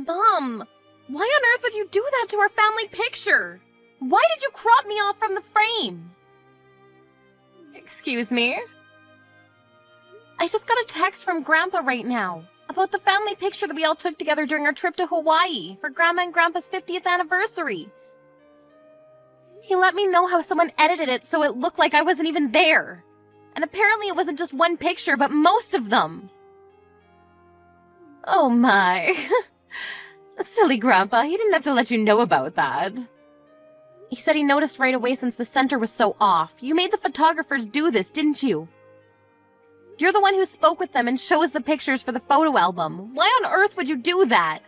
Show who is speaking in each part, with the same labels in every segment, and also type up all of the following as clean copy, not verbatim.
Speaker 1: Mom! Why on earth would you do that to our family picture? Why did you crop me off from the frame? Excuse me? I just got a text from Grandpa right now about the family picture that we all took together during our trip to Hawaii for Grandma and Grandpa's 50th anniversary. He let me know how someone edited it so it looked like I wasn't even there. And apparently it wasn't just one picture, but most of them. Oh my. Silly Grandpa, he didn't have to let you know about that. He said he noticed right away since the center was so off. You made the photographers do this, didn't you? You're the one who spoke with them and chose the pictures for the photo album. Why on earth would you do that?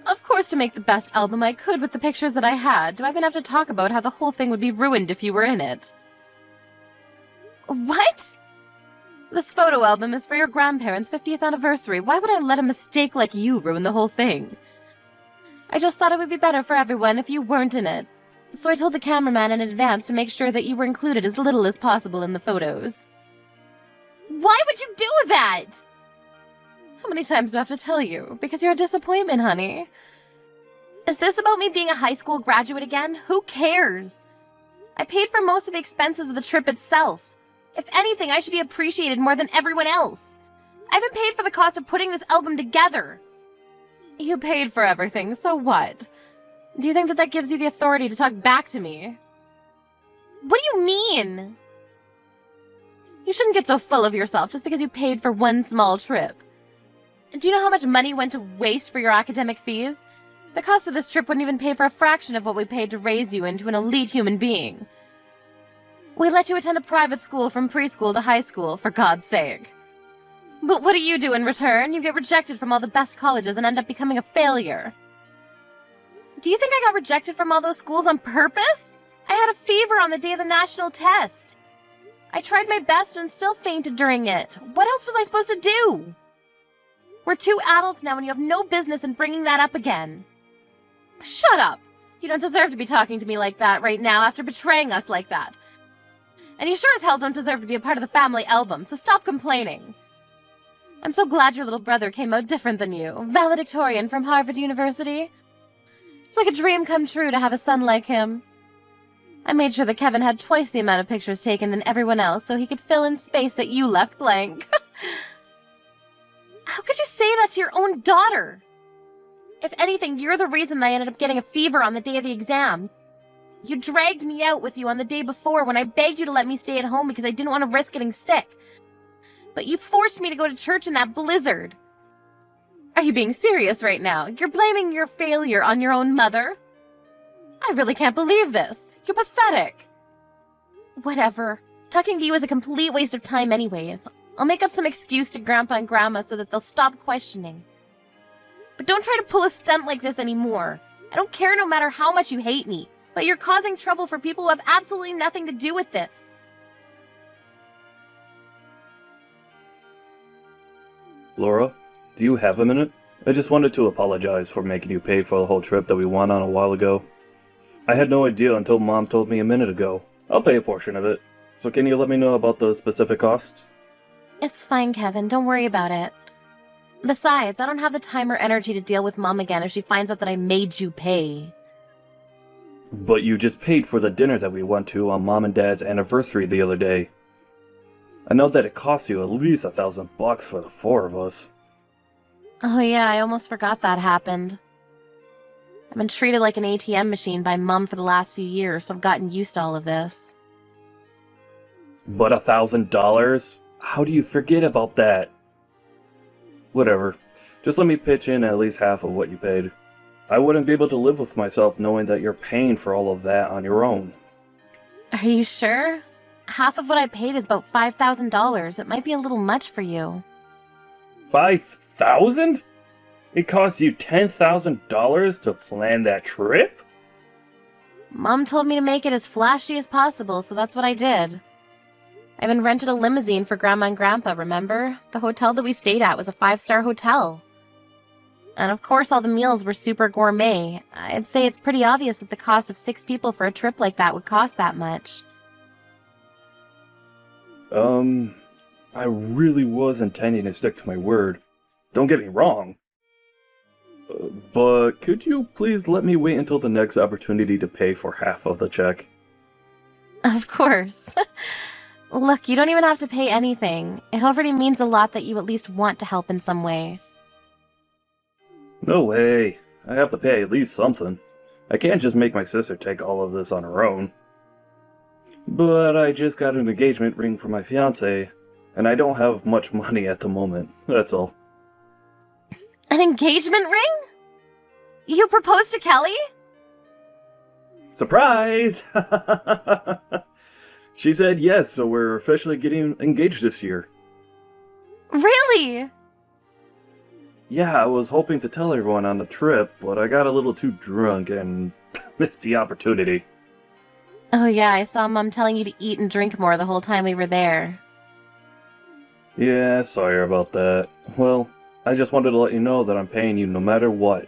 Speaker 1: Of course, to make the best album I could with the pictures that I had. Do I even have to talk about how the whole thing would be ruined if you were in it? What? This photo album is for your grandparents' 50th anniversary. Why would I let a mistake like you ruin the whole thing? I just thought it would be better for everyone if you weren't in it. So I told the cameraman in advance to make sure that you were included as little as possible in the photos. Why would you do that? How many times do I have to tell you? Because you're a disappointment, honey. Is this about me being a high school graduate again? Who cares? I paid for most of the expenses of the trip itself. If anything, I should be appreciated more than everyone else. I haven't paid for the cost of putting this album together. You paid for everything, so what? Do you think that gives you the authority to talk back to me? What do you mean? You shouldn't get so full of yourself just because you paid for one small trip. Do you know how much money went to waste for your academic fees? The cost of this trip wouldn't even pay for a fraction of what we paid to raise you into an elite human being. We let you attend a private school from preschool to high school, for God's sake. But what do you do in return? You get rejected from all the best colleges and end up becoming a failure. Do you think I got rejected from all those schools on purpose? I had a fever on the day of the national test. I tried my best and still fainted during it. What else was I supposed to do? We're 2 adults now and you have no business in bringing that up again. Shut up! You don't deserve to be talking to me like that right now after betraying us like that. And you sure as hell don't deserve to be a part of the family album, so stop complaining. I'm so glad your little brother came out different than you. Valedictorian from Harvard University. It's like a dream come true to have a son like him. I made sure that Kevin had twice the amount of pictures taken than everyone else so he could fill in space that you left blank. How could you say that to your own daughter? If anything, you're the reason I ended up getting a fever on the day of the exam. You dragged me out with you on the day before when I begged you to let me stay at home because I didn't want to risk getting sick. But you forced me to go to church in that blizzard. Are you being serious right now? You're blaming your failure on your own mother? I really can't believe this. You're pathetic. Whatever. Talking to you is a complete waste of time anyways. I'll make up some excuse to Grandpa and Grandma so that they'll stop questioning. But don't try to pull a stunt like this anymore. I don't care no matter how much you hate me. But you're causing trouble for people who have absolutely nothing to do with this.
Speaker 2: Laura, do you have a minute? I just wanted to apologize for making you pay for the whole trip that we went on a while ago. I had no idea until Mom told me a minute ago. I'll pay a portion of it. So can you let me know about the specific costs?
Speaker 1: It's fine, Kevin. Don't worry about it. Besides, I don't have the time or energy to deal with Mom again if she finds out that I made you pay.
Speaker 2: But you just paid for the dinner that we went to on Mom and Dad's anniversary the other day. I know that it cost you at least $1,000 for the 4 of us.
Speaker 1: Oh yeah, I almost forgot that happened. I've been treated like an ATM machine by Mom for the last few years, so I've gotten used to all of this.
Speaker 2: But $1,000? How do you forget about that? Whatever. Just let me pitch in at least half of what you paid. I wouldn't be able to live with myself knowing that you're paying for all of that on your own.
Speaker 1: Are you sure? Half of what I paid is about $5,000. It might be a little much for you.
Speaker 2: 5,000? It cost you $10,000 to plan that trip?
Speaker 1: Mom told me to make it as flashy as possible, so that's what I did. I even rented a limousine for Grandma and Grandpa, remember? The hotel that we stayed at was a 5-star hotel. And of course all the meals were super gourmet. I'd say it's pretty obvious that the cost of 6 people for a trip like that would cost that much.
Speaker 2: I really was intending to stick to my word. Don't get me wrong. But could you please let me wait until the next opportunity to pay for half of the check?
Speaker 1: Of course. Look, you don't even have to pay anything. It already means a lot that you at least want to help in some way.
Speaker 2: No way. I have to pay at least something. I can't just make my sister take all of this on her own. But I just got an engagement ring for my fiancé, and I don't have much money at the moment, that's all.
Speaker 1: An engagement ring? You proposed to Kelly?
Speaker 2: Surprise! She said yes, so we're officially getting engaged this year.
Speaker 1: Really?
Speaker 2: Yeah, I was hoping to tell everyone on the trip, but I got a little too drunk and missed the opportunity.
Speaker 1: Oh yeah, I saw Mom telling you to eat and drink more the whole time we were there.
Speaker 2: Yeah, sorry about that. Well, I just wanted to let you know that I'm paying you no matter what.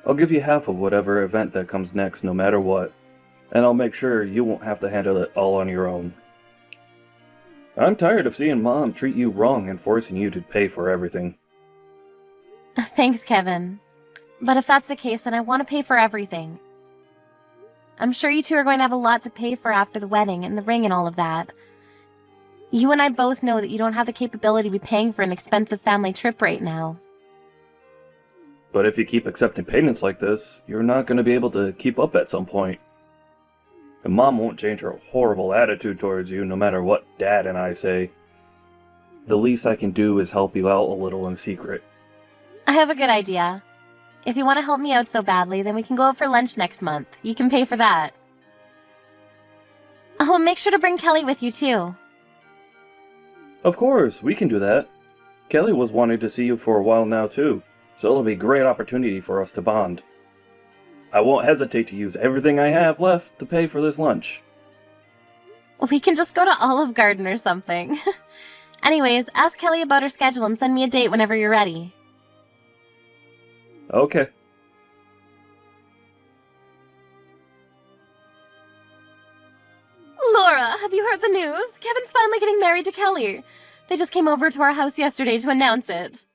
Speaker 2: I'll give you half of whatever event that comes next no matter what, and I'll make sure you won't have to handle it all on your own. I'm tired of seeing Mom treat you wrong and forcing you to pay for everything.
Speaker 1: Thanks, Kevin. But if that's the case, then I want to pay for everything. I'm sure you two are going to have a lot to pay for after the wedding and the ring and all of that. You and I both know that you don't have the capability to be paying for an expensive family trip right now.
Speaker 2: But if you keep accepting payments like this, you're not going to be able to keep up at some point. And Mom won't change her horrible attitude towards you no matter what Dad and I say. The least I can do is help you out a little in secret.
Speaker 1: I have a good idea. If you want to help me out so badly, then we can go out for lunch next month. You can pay for that. Oh, make sure to bring Kelly with you too.
Speaker 2: Of course, we can do that. Kelly was wanting to see you for a while now too, so it'll be a great opportunity for us to bond. I won't hesitate to use everything I have left to pay for this lunch.
Speaker 1: We can just go to Olive Garden or something. Anyways, ask Kelly about her schedule and send me a date whenever you're ready.
Speaker 2: Okay.
Speaker 1: Laura, have you heard the news? Kevin's finally getting married to Kelly. They just came over to our house yesterday to announce it.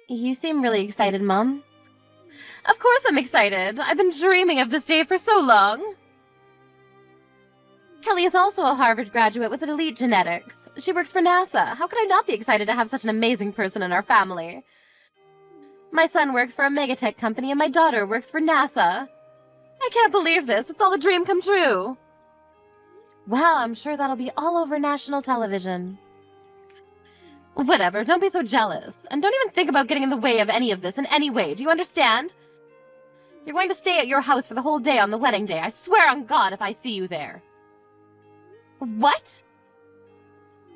Speaker 1: You seem really excited, Mom. Of course I'm excited. I've been dreaming of this day for so long. Kelly is also a Harvard graduate with elite genetics. She works for NASA. How could I not be excited to have such an amazing person in our family? My son works for a megatech company and my daughter works for NASA. I can't believe this. It's all a dream come true. Wow, I'm sure that'll be all over national television. Whatever, don't be so jealous. And don't even think about getting in the way of any of this in any way, do you understand? You're going to stay at your house for the whole day on the wedding day. I swear on God if I see you there. What?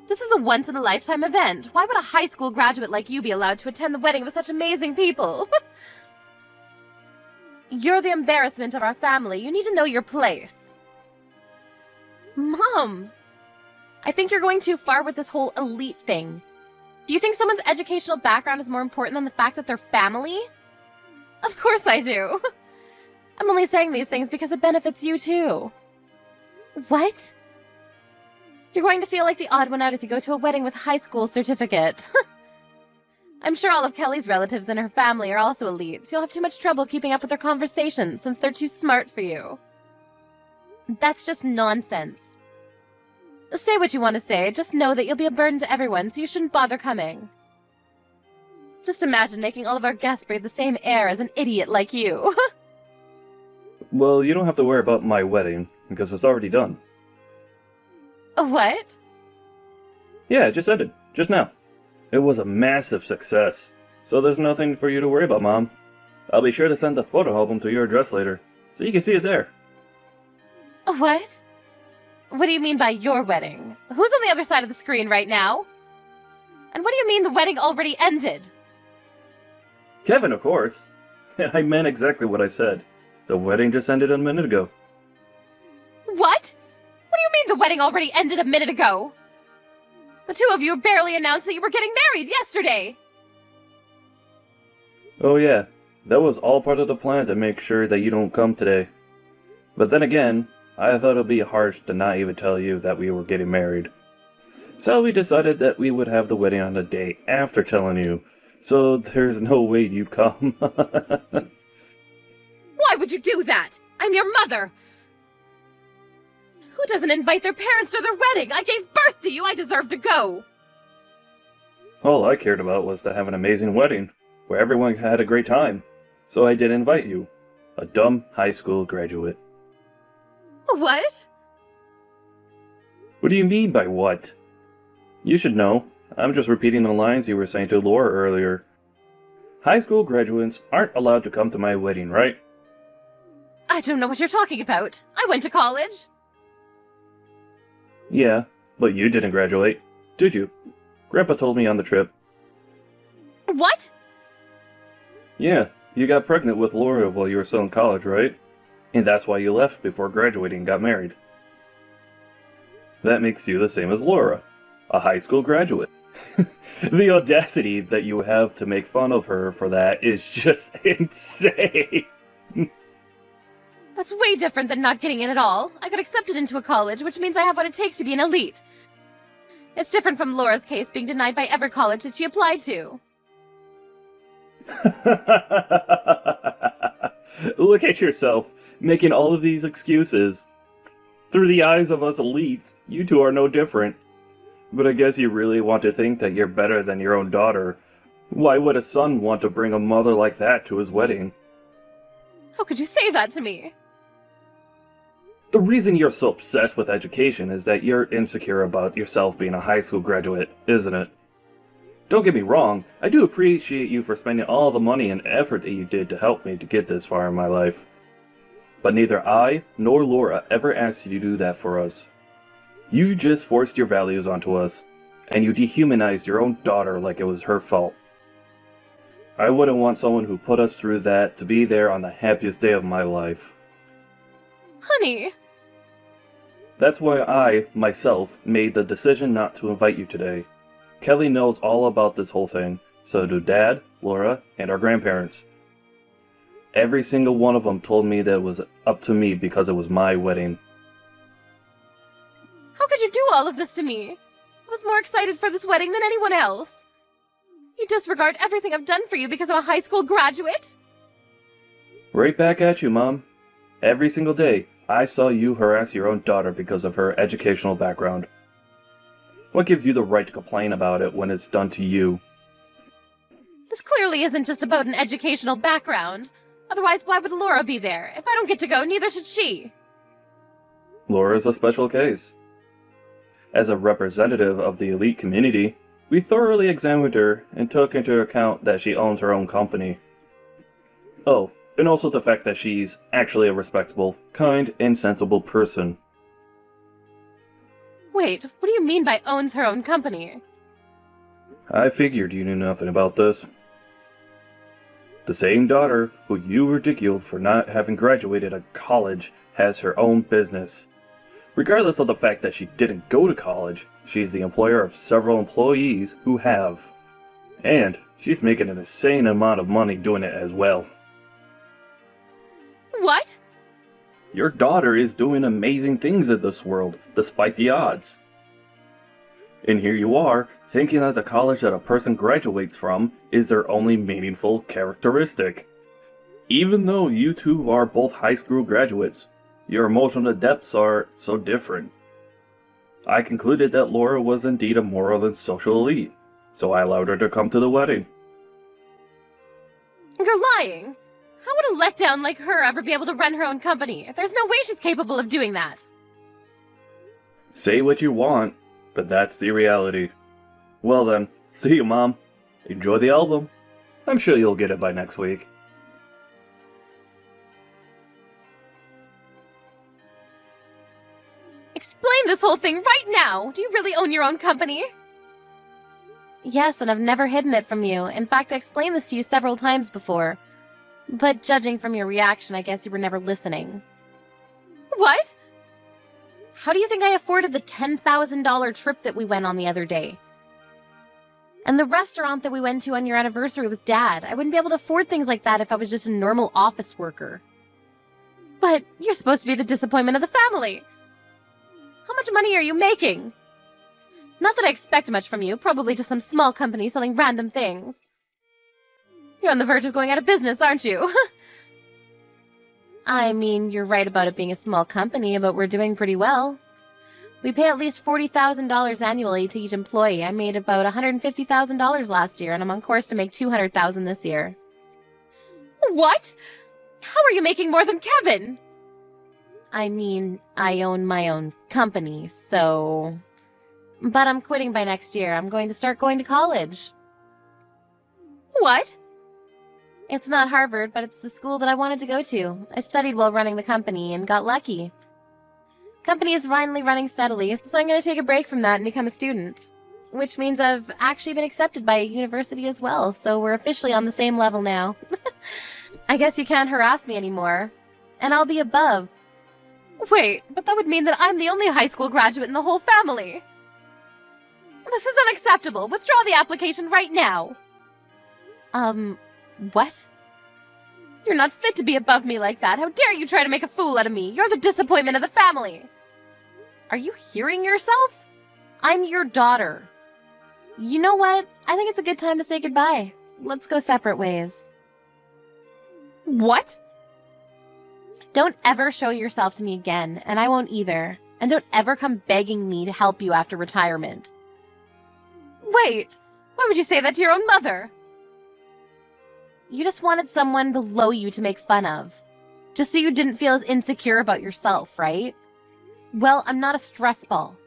Speaker 1: This is a once-in-a-lifetime event. Why would a high school graduate like you be allowed to attend the wedding with such amazing people? You're the embarrassment of our family. You need to know your place. Mom! I think you're going too far with this whole elite thing. Do you think someone's educational background is more important than the fact that they're family? Of course I do. I'm only saying these things because it benefits you too. What? You're going to feel like the odd one out if you go to a wedding with a high school certificate. I'm sure all of Kelly's relatives and her family are also elite, so you'll have too much trouble keeping up with their conversations since they're too smart for you. That's just nonsense. Say what you want to say, just know that you'll be a burden to everyone, so you shouldn't bother coming. Just imagine making all of our guests breathe the same air as an idiot like you.
Speaker 2: Well, you don't have to worry about my wedding, because it's already done.
Speaker 1: What?
Speaker 2: Yeah, it just ended. Just now. It was a massive success. So there's nothing for you to worry about, Mom. I'll be sure to send the photo album to your address later, so you can see it there.
Speaker 1: What? What do you mean by your wedding? Who's on the other side of the screen right now? And what do you mean the wedding already ended?
Speaker 2: Kevin, of course. And I meant exactly what I said. The wedding just ended a minute ago.
Speaker 1: What? What do you mean the wedding already ended a minute ago? The two of you barely announced that you were getting married yesterday!
Speaker 2: Oh yeah, that was all part of the plan to make sure that you don't come today. But then again, I thought it would be harsh to not even tell you that we were getting married. So we decided that we would have the wedding on the day after telling you, So there's no way you come.
Speaker 1: Why would you do that? I'm your mother! Who doesn't invite their parents to their wedding? I gave birth to you! I deserve to go!
Speaker 2: All I cared about was to have an amazing wedding, where everyone had a great time. So I did invite you. A dumb high school graduate.
Speaker 1: What?
Speaker 2: What do you mean by what? You should know. I'm just repeating the lines you were saying to Laura earlier. High school graduates aren't allowed to come to my wedding, right?
Speaker 1: I don't know what you're talking about. I went to college.
Speaker 2: Yeah, but you didn't graduate, did you? Grandpa told me on the trip.
Speaker 1: What?
Speaker 2: Yeah, you got pregnant with Laura while you were still in college, right? And that's why you left before graduating and got married. That makes you the same as Laura, a high school graduate. The audacity that you have to make fun of her for that is just insane.
Speaker 1: That's way different than not getting in at all. I got accepted into a college, which means I have what it takes to be an elite. It's different from Laura's case being denied by every college that she applied to.
Speaker 2: Look at yourself, making all of these excuses. Through the eyes of us elites, you two are no different. But I guess you really want to think that you're better than your own daughter. Why would a son want to bring a mother like that to his wedding?
Speaker 1: How could you say that to me?
Speaker 2: The reason you're so obsessed with education is that you're insecure about yourself being a high school graduate, isn't it? Don't get me wrong, I do appreciate you for spending all the money and effort that you did to help me to get this far in my life. But neither I nor Laura ever asked you to do that for us. You just forced your values onto us, and you dehumanized your own daughter like it was her fault. I wouldn't want someone who put us through that to be there on the happiest day of my life.
Speaker 1: Honey!
Speaker 2: That's why I, myself, made the decision not to invite you today. Kelly knows all about this whole thing, so do Dad, Laura, and our grandparents. Every single one of them told me that it was up to me because it was my wedding.
Speaker 1: How could you do all of this to me? I was more excited for this wedding than anyone else. You disregard everything I've done for you because I'm a high school graduate?
Speaker 2: Right back at you, Mom. Every single day, I saw you harass your own daughter because of her educational background. What gives you the right to complain about it when it's done to you?
Speaker 1: This clearly isn't just about an educational background. Otherwise, why would Laura be there? If I don't get to go, neither should she.
Speaker 2: Laura's a special case. As a representative of the elite community, we thoroughly examined her and took into account that she owns her own company. Oh, and also the fact that she's actually a respectable, kind, and sensible person.
Speaker 1: Wait, what do you mean by owns her own company?
Speaker 2: I figured you knew nothing about this. The same daughter who you ridiculed for not having graduated a college has her own business. Regardless of the fact that she didn't go to college, she's the employer of several employees who have. And she's making an insane amount of money doing it as well.
Speaker 1: What?
Speaker 2: Your daughter is doing amazing things in this world, despite the odds. And here you are, thinking that the college that a person graduates from is their only meaningful characteristic. Even though you two are both high school graduates, your emotional depths are so different. I concluded that Laura was indeed a moral and social elite, so I allowed her to come to the wedding.
Speaker 1: You're lying. How would a letdown like her ever be able to run her own company? There's no way she's capable of doing that.
Speaker 2: Say what you want, but that's the reality. Well then, see you, Mom. Enjoy the album. I'm sure you'll get it by next week.
Speaker 1: Explain this whole thing right now! Do you really own your own company? Yes, and I've never hidden it from you. In fact, I explained this to you several times before. But judging from your reaction, I guess you were never listening. What? How do you think I afforded the $10,000 trip that we went on the other day? And the restaurant that we went to on your anniversary with Dad? I wouldn't be able to afford things like that if I was just a normal office worker. But you're supposed to be the disappointment of the family. How much money are you making? Not that I expect much from you, probably just some small company selling random things. You're on the verge of going out of business, aren't you? I mean, you're right about it being a small company, but we're doing pretty well. We pay at least $40,000 annually to each employee. I made about $150,000 last year, and I'm on course to make $200,000 this year. What? How are you making more than Kevin? I mean, I own my own company, so... But I'm quitting by next year. I'm going to start going to college. What? It's not Harvard, but it's the school that I wanted to go to. I studied while running the company and got lucky. Company is finally running steadily, so I'm going to take a break from that and become a student. Which means I've actually been accepted by a university as well, so we're officially on the same level now. I guess you can't harass me anymore. And I'll be above. Wait, but that would mean that I'm the only high school graduate in the whole family. This is unacceptable. Withdraw the application right now. What? You're not fit to be above me like that. How dare you try to make a fool out of me? You're the disappointment of the family. Are you hearing yourself? I'm your daughter. You know what? I think it's a good time to say goodbye. Let's go separate ways. What? Don't ever show yourself to me again, and I won't either. And don't ever come begging me to help you after retirement. Wait! Why would you say that to your own mother? You just wanted someone below you to make fun of. Just so you didn't feel as insecure about yourself, right? Well, I'm not a stress ball.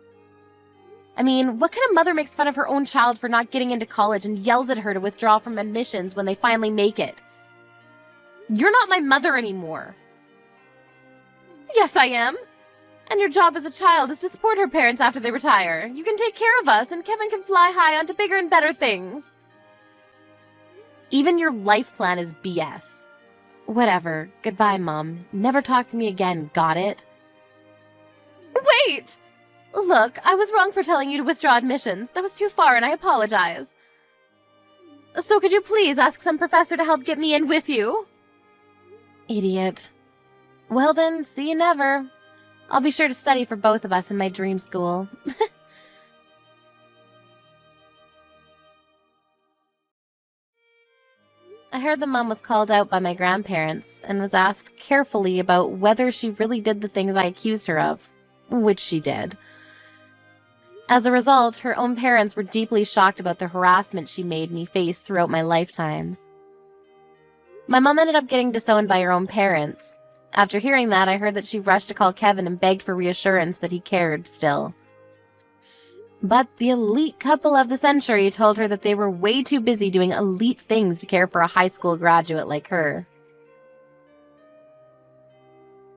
Speaker 1: I mean, what kind of mother makes fun of her own child for not getting into college and yells at her to withdraw from admissions when they finally make it? You're not my mother anymore. Yes, I am. And your job as a child is to support her parents after they retire. You can take care of us, and Kevin can fly high onto bigger and better things. Even your life plan is BS. Whatever. Goodbye, Mom. Never talk to me again, got it? Wait! Look, I was wrong for telling you to withdraw admissions. That was too far, and I apologize. So could you please ask some professor to help get me in with you? Idiot. Well then, see you never. I'll be sure to study for both of us in my dream school. I heard that Mom was called out by my grandparents and was asked carefully about whether she really did the things I accused her of, which she did. As a result, her own parents were deeply shocked about the harassment she made me face throughout my lifetime. My mom ended up getting disowned by her own parents. After hearing that, I heard that she rushed to call Kevin and begged for reassurance that he cared still. But the elite couple of the century told her that they were way too busy doing elite things to care for a high school graduate like her.